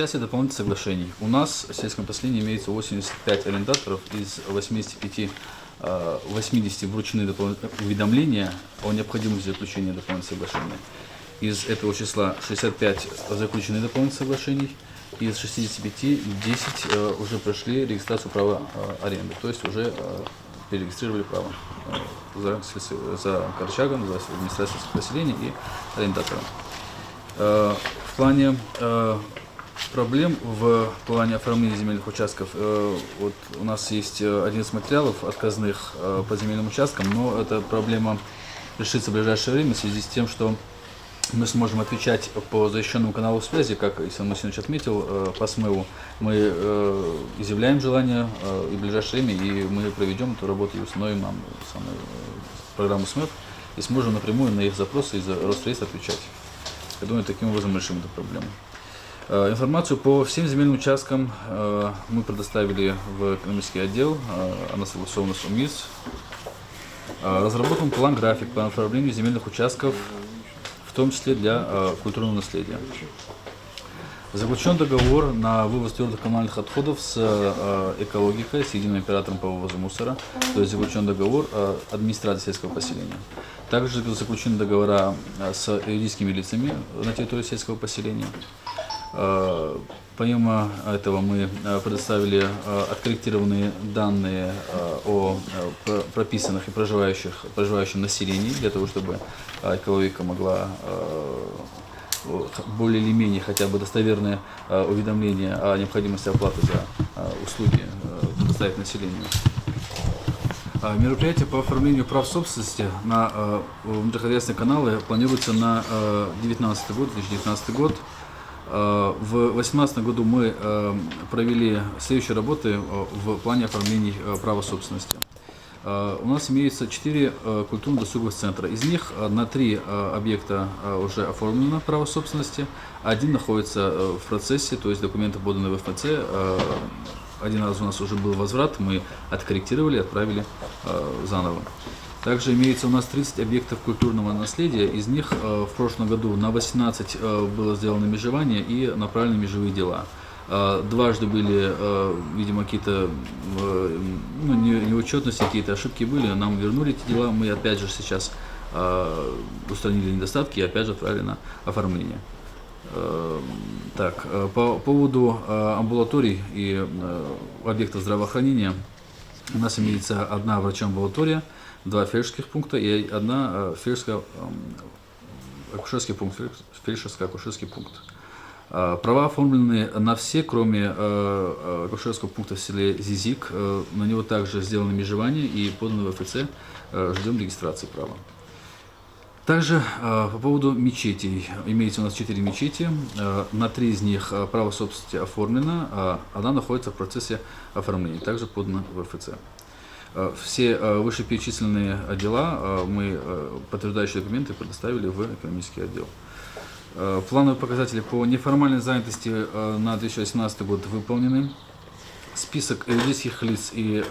части дополнительных соглашений. У нас в сельском поселении имеется 85 арендаторов, из 80 вручены уведомления о необходимости заключения дополнительных соглашений. Из этого числа 65 заключены дополнительных соглашений, из 65 10 уже прошли регистрацию права аренды, то есть уже перерегистрировали право за Корчагом, за администрацией поселения и арендатором. В плане проблем в плане оформления земельных участков, вот у нас есть один из материалов отказных по земельным участкам, но эта проблема решится в ближайшее время в связи с тем, что мы сможем отвечать по защищенному каналу связи, как Исаак Васильевич отметил, по СМЭУ. Мы изъявляем желание и в ближайшее время, и мы проведем эту работу и установим нам программу СМЭП и сможем напрямую на их запросы из Росреестра отвечать. Я думаю, таким образом решим эту проблему. Информацию по всем земельным участкам мы предоставили в экономический отдел, она согласована с УМИС. Разработан план-график по оформлению земельных участков, в том числе для культурного наследия. Заключен договор на вывоз твердых коммунальных отходов с экологикой, с единым оператором по вывозу мусора, то есть заключен договор администрации сельского поселения. Также заключены договора с юридическими лицами на территории сельского поселения. Помимо этого мы предоставили откорректированные данные о прописанных и проживающем населении, для того, чтобы экологика могла более или менее хотя бы достоверное уведомление о необходимости оплаты за услуги предоставить населению. Мероприятие по оформлению прав собственности на внутрихозяйственные каналы планируется на 2019 год. В 2018 году мы провели следующие работы в плане оформления права собственности. У нас имеется 4 культурно-досуговых центра. Из них на 3 объекта уже оформлено право собственности, один находится в процессе, то есть документы поданы в ФЦ. Один раз у нас уже был возврат, мы откорректировали и отправили заново. Также имеется у нас 30 объектов культурного наследия, из них в прошлом году на 18 было сделано межевание и направлены межевые дела. Дважды были, видимо, какие-то неучетности, какие-то ошибки были, нам вернули эти дела, мы опять же сейчас устранили недостатки и опять же отправили на оформление. Так, по поводу амбулаторий и объектов здравоохранения, у нас имеется одна врачоамбулатория, 2 фельдшерских пункта и одна акушерский пункт, фельдшерско-акушерский пункт. Права оформлены на все, кроме акушерского пункта в селе Зизик. На него также сделано межевание и подано в ФЦ. Ждем регистрации права. Также по поводу мечетей. Имеется у нас 4 мечети. На 3 из них право собственности оформлено, а одна находится в процессе оформления. Также подано в ФЦ. Все вышеперечисленные дела мы подтверждающие документы предоставили в экономический отдел. Плановые показатели по неформальной занятости на 2018 год выполнены. Список юридических лиц и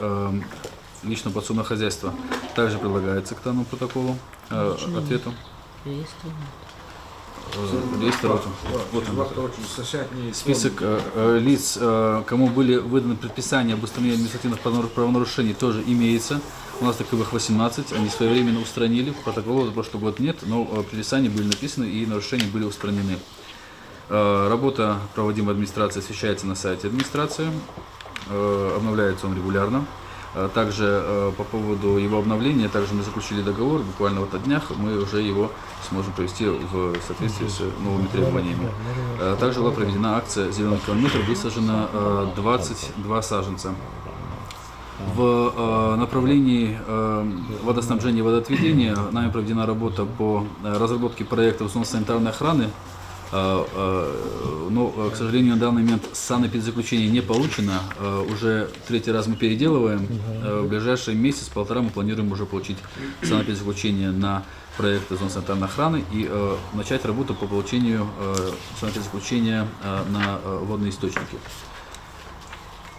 личного подсобного хозяйства также прилагается к данному протоколу ответу. Вот он. Список лиц, кому были выданы предписания об устранении административных правонарушений, тоже имеется. У нас таковых 18, они своевременно устранили, протокола за прошлый год нет, но предписания были написаны и нарушения были устранены. Работа, проводимая администрацией, освещается на сайте администрации, обновляется он регулярно. Также по поводу его обновления, также мы заключили договор, буквально вот на днях мы уже его сможем провести в соответствии с новыми требованиями. Также была проведена акция «Зеленый километр», высажено 22 саженца. В направлении водоснабжения и водоотведения нами проведена работа по разработке проектов зон санитарной охраны. Но, к сожалению, на данный момент санэпидзаключение не получено. Уже 3-й раз мы переделываем. В ближайший месяц-полтора мы планируем уже получить санэпидзаключение на проекты зон санитарной охраны и начать работу по получению санэпидзаключения на водные источники.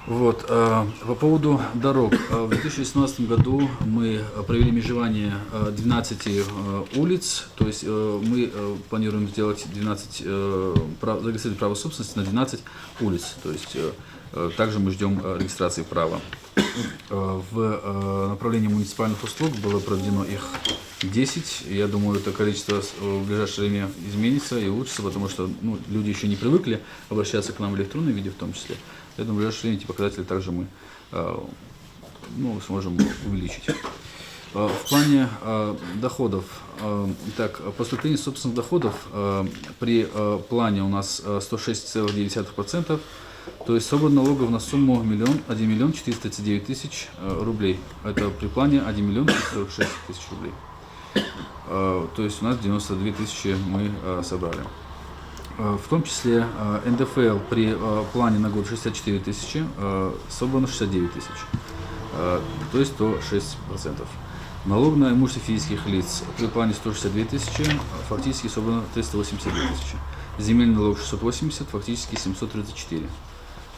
Вот, по поводу дорог. В 2017 году мы провели межевание 12 улиц, то есть мы планируем сделать 12, зарегистрировать право собственности на 12 улиц, то есть также мы ждем регистрации права. В направлении муниципальных услуг было проведено их 10. Я думаю, это количество в ближайшее время изменится и улучшится, потому что люди еще не привыкли обращаться к нам в электронном виде в том числе. Поэтому в ближайшее время эти показатели также мы сможем увеличить. В плане доходов, так, поступление собственных доходов при плане у нас 106,9%, то есть собран налогов на сумму 1 439 000 рублей. Это при плане 1 446 000 рублей. То есть у нас 92 000 мы собрали. В том числе НДФЛ при плане на год 64 000, собрано 69 000, то есть 106%. Налог на имущество физических лиц при плане 162 000, фактически собрано 382 000. Земельный налог 680, фактически 734.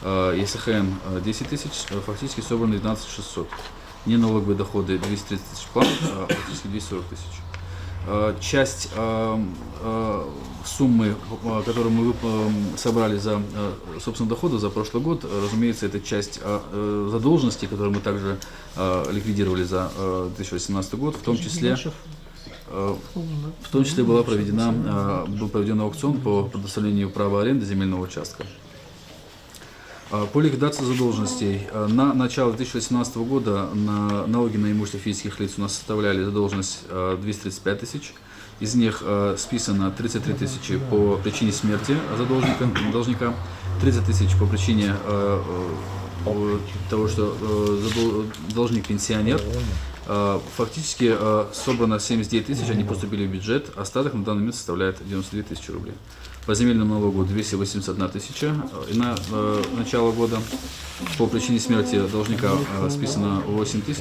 ЕСХН 10 000, фактически собрано 12 600. Неналоговые доходы 230 000 план, фактически 240 000. Часть суммы, которую мы собрали за собственных доходов за прошлый год, разумеется, это часть задолженностей, которые мы также ликвидировали за 2018 год, в том числе был проведен аукцион по предоставлению права аренды земельного участка. По ликвидации задолженностей. На начало 2018 года налоги на имущество физических лиц у нас составляли задолженность 235 000. Из них списано 33 000 по причине смерти должника, 30 000 по причине того, что должник пенсионер. Фактически собрано 79 000, они поступили в бюджет, остаток на данный момент составляет 92 000 рублей. По земельному налогу 281 000 на начало года. По причине смерти должника списано 8 000,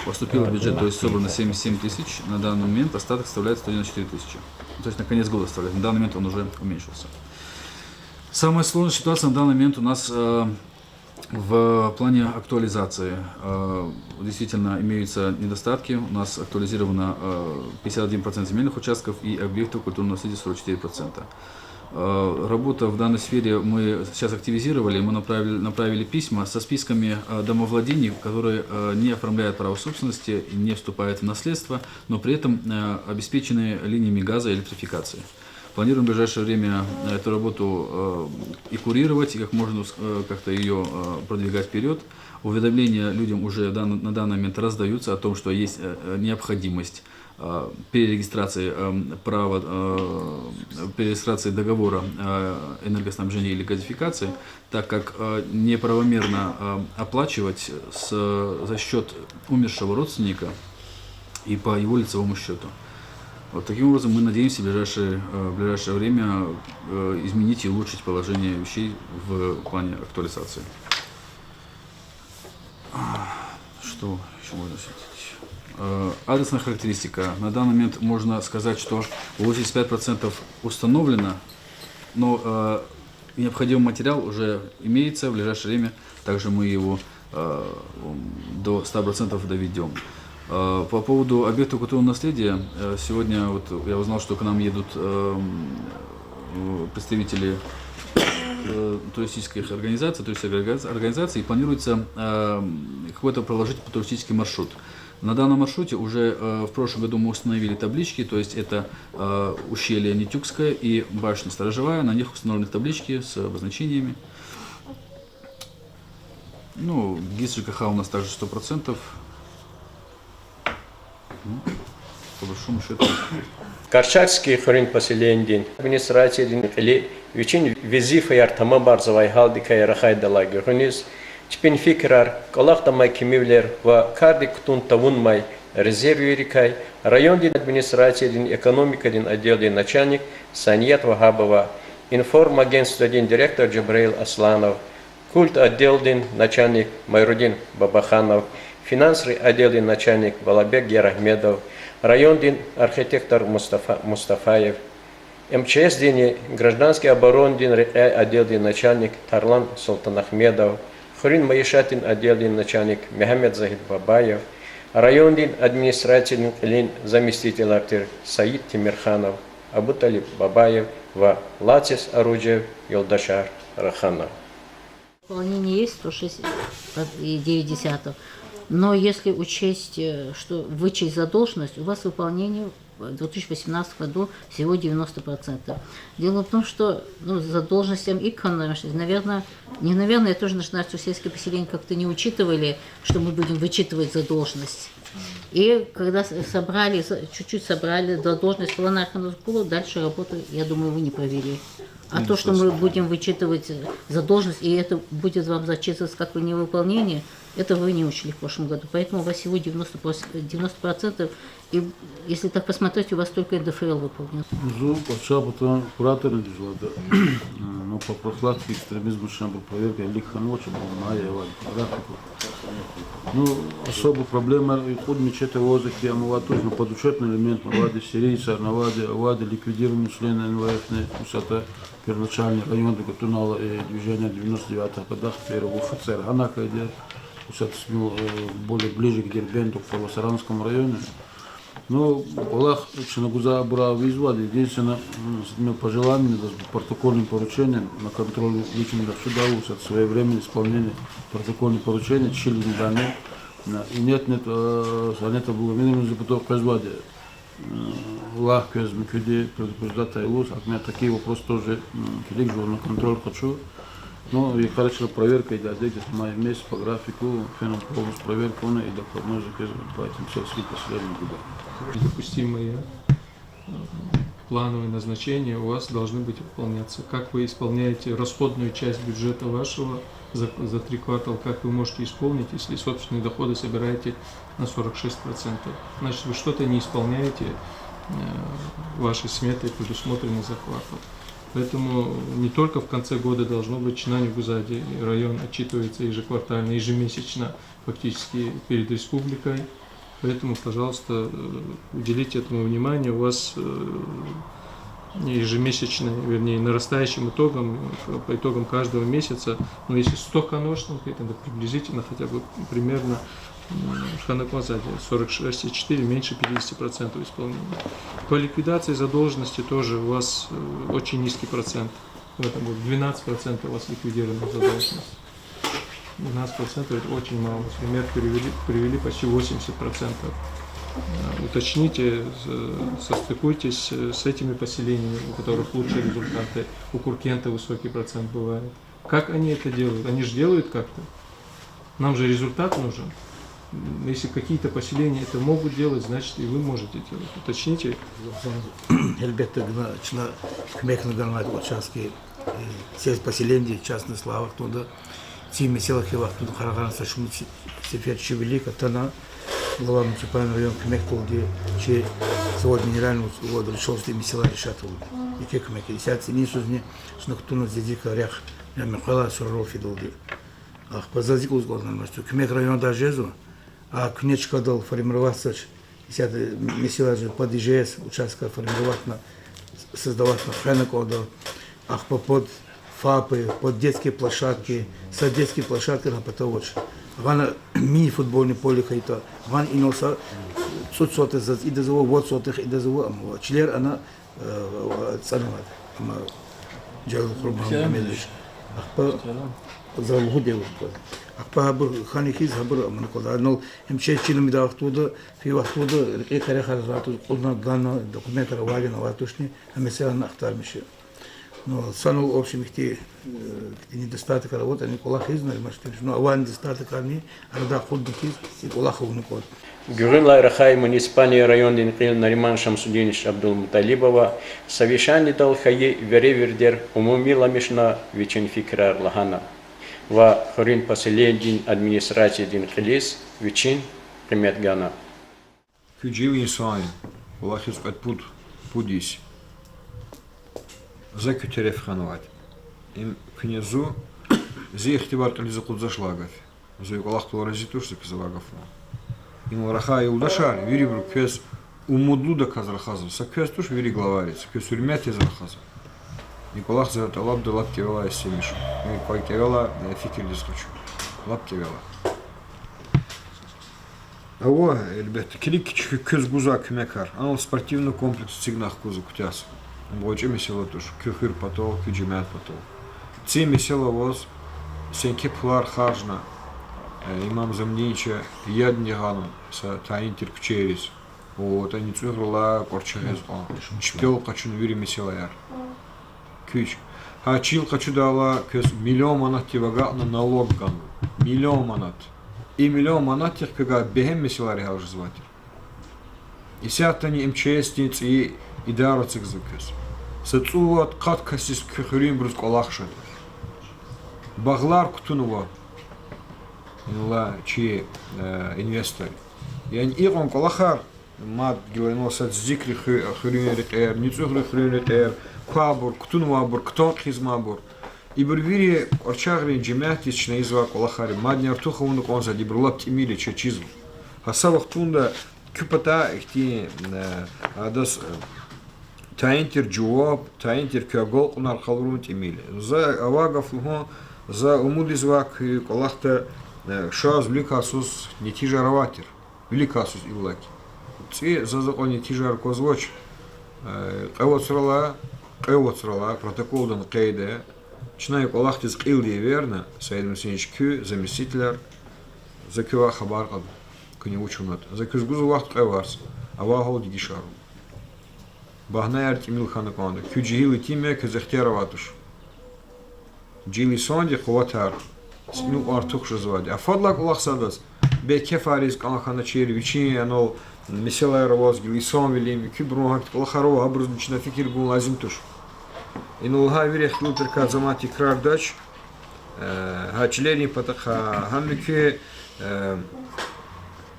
поступило в бюджет, то есть собрано 77 000. На данный момент остаток составляет 194 000. То есть на конец года составляет. На данный момент он уже уменьшился. Самая сложная ситуация на данный момент у нас в плане актуализации. Действительно имеются недостатки. У нас актуализировано 51% земельных участков и объектов культурного наследия 44%. Работа в данной сфере мы сейчас активизировали, мы направили письма со списками домовладений, которые не оформляют право собственности и не вступают в наследство, но при этом обеспечены линиями газа и электрификации. Планируем в ближайшее время эту работу и курировать, и как можно как-то ее продвигать вперед. Уведомления людям уже на данный момент раздаются о том, что есть необходимость перерегистрации перерегистрации договора энергоснабжения или газификации, так как неправомерно оплачивать за счет умершего родственника и по его лицевому счету. Вот таким образом мы надеемся в ближайшее время изменить и улучшить положение вещей в плане актуализации. Что еще можно осветить? Адресная характеристика. На данный момент можно сказать, что 85% установлено, но необходимый материал уже имеется. В ближайшее время также мы его до 100% доведем. По поводу объектов культурного наследия, сегодня я узнал, что к нам едут представители туристических организаций, и планируется какой-то проложить туристический маршрут. На данном маршруте уже в прошлом году мы установили таблички, то есть это ущелье Нитюкское и башня Сторожевая, на них установлены таблички с обозначениями. ГИС ЖКХ у нас также 100%. По большому счету. Карчакский хорин поселение администрации или очень визифаяр тамабарзовай халдикая рахайдала гернис теперь фикрар колахтамай кемивлер в карди ктун тавунмай резервюрикай район администрации экономика отдел начальник Саньят Вахабова информагентство директор Джабраил Асланов культ отдел начальник Майрудин Бабаханов финансовый отдел начальник Балабек Герахмедов, районный архитектор Мустафаев, МЧС гражданский оборонный отдел начальник Тарлан Султанахмедов, Хурин Маишатин отделен начальник Мехмед Захид Бабаев, районный административный клин заместитель актер Саид Тимирханов, Абуталиб Бабаев, ва Латис Оружиев Йолдашар Раханов. Выполнение есть 106,9. Но если учесть, что вычесть задолженность, у вас выполнение в 2018 году всего 90%. Дело в том, что задолженностям и наверное, я тоже начинаю, что сельское поселение как-то не учитывали, что мы будем вычитывать задолженность. И когда собрали, чуть-чуть собрали задолженность плана Арханазкулу, дальше работу, я думаю, вы не провели. А то, что мы будем вычитывать задолженность, и это будет вам зачитываться как невыполнение, это вы не учли в прошлом году. Поэтому у вас всего 90%. И если так посмотреть, у вас только НДФЛ выполнен. Но по профилактике экстремизма был проверка лиханоча, графику. Ну, особо проблема и под мечеты воздухе, амулатур, но подучетный элемент, навади сирийца, навади ликвидированы члены НВФ, усата первоначальный район, гатунала движения 99-х годах, первого офицера, Анака, где усата более ближе к Дербенту, в Павлосаранском районе. Но Аллах Чинагуза Бура вызвали, единственное, с этими пожеланиями, протокольным поручением на контроль личного суда, от своевременного исполнения протокольных поручений, чили данные. И нет, это было минимум запутов производия. Аллах көзім көде предупреждать айлус, от меня такие вопросы тоже кидик на контроль хочу. Ну и хорошо проверка идет, где-то в мае месяце по графику, феном полностью проверка, и докладной заказ по этим сельским последним годам. Допустимые плановые назначения у вас должны быть выполняться. Как вы исполняете расходную часть бюджета вашего за 3 квартала, как вы можете исполнить, если собственные доходы собираете на 46%. Значит, вы что-то не исполняете, вашей сметой предусмотренной за квартал. Поэтому не только в конце года должно быть Чинани Гузади, район отчитывается ежеквартально, ежемесячно фактически перед республикой. Поэтому, пожалуйста, уделите этому внимание. У вас ежемесячно, вернее, нарастающим итогом, по итогам каждого месяца, но если 100 каношных, это приблизительно хотя бы примерно 46,4, меньше 50% исполнения. По ликвидации задолженности тоже у вас очень низкий процент. В этом году 12% у вас ликвидирована задолженность. 12% это очень мало. Например, привели почти 80%. Уточните, состыкуйтесь с этими поселениями, у которых лучшие результаты. У Куркента высокий процент бывает. Как они это делают? Они же делают как-то. Нам же результат нужен. Если какие-то поселения это могут делать, значит и вы можете делать. Уточните. Elbette içine kümekini görmek участки, сеть поселений, частных славах, туда, теми селах и вахтуда, Хараган, Сашум, Сефет, Чевелика, Тана, глава муниципального района кümек болды, че завод минерального воду решил с теми села решат воду. И те кümeki, и сядь сени сузни, шнактуна зедика рях, я Михайла Сураров фидолди. Ах, позадик узгодно, что кümек района жезу, а кнечка дал формироваться, сяд месила же под ИЖС, участка формировать создавать на хренокода, ах под ФАПы, под детские площадки, с детские площадки на потолочь. Ван мини-футбольный поле какой-то, ван иноса сотых и до того, вот сотых и до того, члер она ценovat, ама джал хрубам медиш. Ах по залгудел. Акпабр ханихиз хабр манкода но мчечину мидахтуда في وقتуда экаре харзату кулна дана документ равали на ватушни амесела нахтар миши. Но санул общем их недостаток работы Николах изнали машин, но аван недостаток они рада худдикиз Николах уникод. Гюринлай Рахай муниципальный район Динкил Нариман Шамсудинович Абдул Муталибова совещание дал хае веревердер умумила мишна вечен фикрар лахана. Ва хорин поселение администрации Динкилис вечен примет гана. Фюдживин сайн, Аллахис отпут пудись. Закютерев ханвать. Им князу зехтивар то ли закут зашлагов. Зоик Аллах то разитуш заказалагов. Им раха и удашар, вери брук пес умуду да казрахаза. Сакпес туш вери главарец, пес урмят из рахаза. Николах за талаб да лап кевела из семишу. И кой кевела фикер дискучу. лаптевела. Аво, ребята, клик көз гуза кмекар. Анал спортивный комплекс цигнах кузу кутяс. Мгоче месело туш, кюхир потол, кюджимят потол. Ци месело воз, сенке пулар харжна. Имам замнича ядни гану, са таин терпчерис. Вот они цугрла корчагез он. Чпел качун вири месело яр. Кюч. А чил хочу дала көз миллион манат тивага на налог гану. Миллион манат. И миллион манат тех кага бехем меселари халж зватер. И сятани МЧС тиц и идару цигзукес. Сацуат кат касис кюхрим брус колахшад. Баглар кутунува. Инла чи инвестор. Yani iğon kolakar mad gilenosat zikri khuriyet er nitsuhri khuriyet er kwabur kutunwabur kton khizmabur ibirviri orchagri jemaatична изва колахари мадняр туховну конза дибрлап тимили чечизм хасавах тунда küpata ihti adas taintir jawab taintir kagol qunar khalrun timili za awagaf luho za umudizvak kolахта шаз вликасус нетижароватер великасус иллаки. Ци за законе тижар козвоч qevotsrala протоколдан qeyde чнай колахтиз qildi верно Саид Мусинич кю заместителер за кюа хабар qad күни учунат за күзгүз вакт qevars ава хол дигишару бахна артимил хана конда кю жили тиме кезехтераватуш жили сонди quvvatar ну артук жзвади а фадлак улахсадас бекефариз канахана чери вичи анол меселар возгили сон велими кибрунхак колхаро абрузнична фикир гун лазим туш инул хавире хлутер казамати крардач хачлери патаха хамики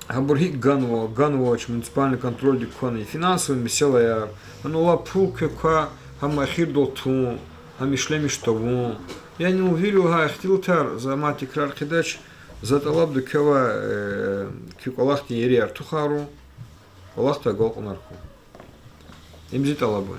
Габурги Ганвоч, муниципальный контроль диконы, финансовый меселая, анула пулка ка, хамахир долту, хамишлеми штову. Я не уверил, га хтилтар за мати крархидач, за талаб дукава кюколахти ериар тухару, олахта голкунарку. Имзи талабы.